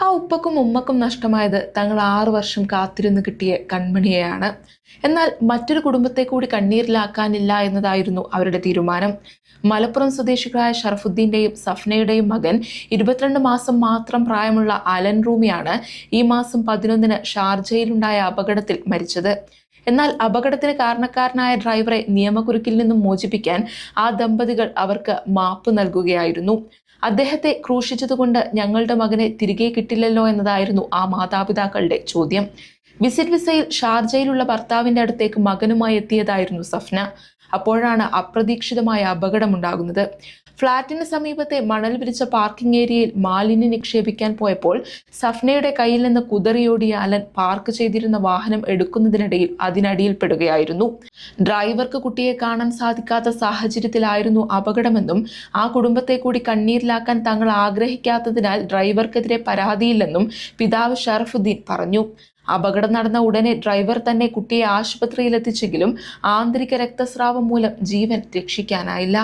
ആ ഉപ്പക്കും ഉമ്മക്കും നഷ്ടമായത് തങ്ങൾ 6 വർഷം കാത്തിരുന്ന് കിട്ടിയ കൺമണിയെയാണ്. എന്നാൽ മറ്റൊരു കുടുംബത്തെ കൂടി കണ്ണീരിലാക്കാനില്ല എന്നതായിരുന്നു അവരുടെ തീരുമാനം. മലപ്പുറം സ്വദേശികളായ ഷറഫുദ്ദീന്റെയും സഫ്നയുടെയും മകൻ 22 മാസം മാത്രം പ്രായമുള്ള അലൻ റൂമിയാണ് ഈ മാസം 11-ന് ഷാർജയിലുണ്ടായ അപകടത്തിൽ മരിച്ചത്. എന്നാൽ അപകടത്തിന് കാരണക്കാരനായ ഡ്രൈവറെ നിയമക്കുരുക്കിൽ നിന്നും മോചിപ്പിക്കാൻ ആ ദമ്പതികൾ അവർക്ക് മാപ്പ് നൽകുകയായിരുന്നു. അദ്ദേഹത്തെ ക്രൂശിച്ചതുകൊണ്ട് ഞങ്ങളുടെ മകനെ തിരികെ കിട്ടില്ലല്ലോ എന്നതായിരുന്നു ആ മാതാപിതാക്കളുടെ ചോദ്യം. വിസിറ്റ് വിസയിൽ ഷാർജയിലുള്ള ഭർത്താവിന്റെ അടുത്തേക്ക് മകനുമായി എത്തിയതായിരുന്നു സഫ്ന. അപ്പോഴാണ് അപ്രതീക്ഷിതമായ അപകടമുണ്ടാകുന്നത്. ഫ്ളാറ്റിന് സമീപത്തെ മണൽ വിരിച്ച പാർക്കിംഗ് ഏരിയയിൽ മാലിന്യം നിക്ഷേപിക്കാൻ പോയപ്പോൾ സഫ്നയുടെ കയ്യിൽ നിന്ന് കുതറിയോടിയ അലൻ പാർക്ക് ചെയ്തിരുന്ന വാഹനം എടുക്കുന്നതിനിടയിൽ അതിനടിയിൽപ്പെടുകയായിരുന്നു. ഡ്രൈവർക്ക് കുട്ടിയെ കാണാൻ സാധിക്കാത്ത സാഹചര്യത്തിലായിരുന്നു അപകടമെന്നും ആ കുടുംബത്തെ കൂടി കണ്ണീരിലാക്കാൻ തങ്ങൾ ആഗ്രഹിക്കാത്തതിനാൽ ഡ്രൈവർക്കെതിരെ പരാതിയില്ലെന്നും പിതാവ് ഷറഫുദ്ദീൻ പറഞ്ഞു. അപകടം നടന്ന ഉടനെ ഡ്രൈവർ തന്നെ കുട്ടിയെ ആശുപത്രിയിലെത്തിച്ചെങ്കിലും ആന്തരിക രക്തസ്രാവം മൂലം ജീവൻ രക്ഷിക്കാനായില്ല.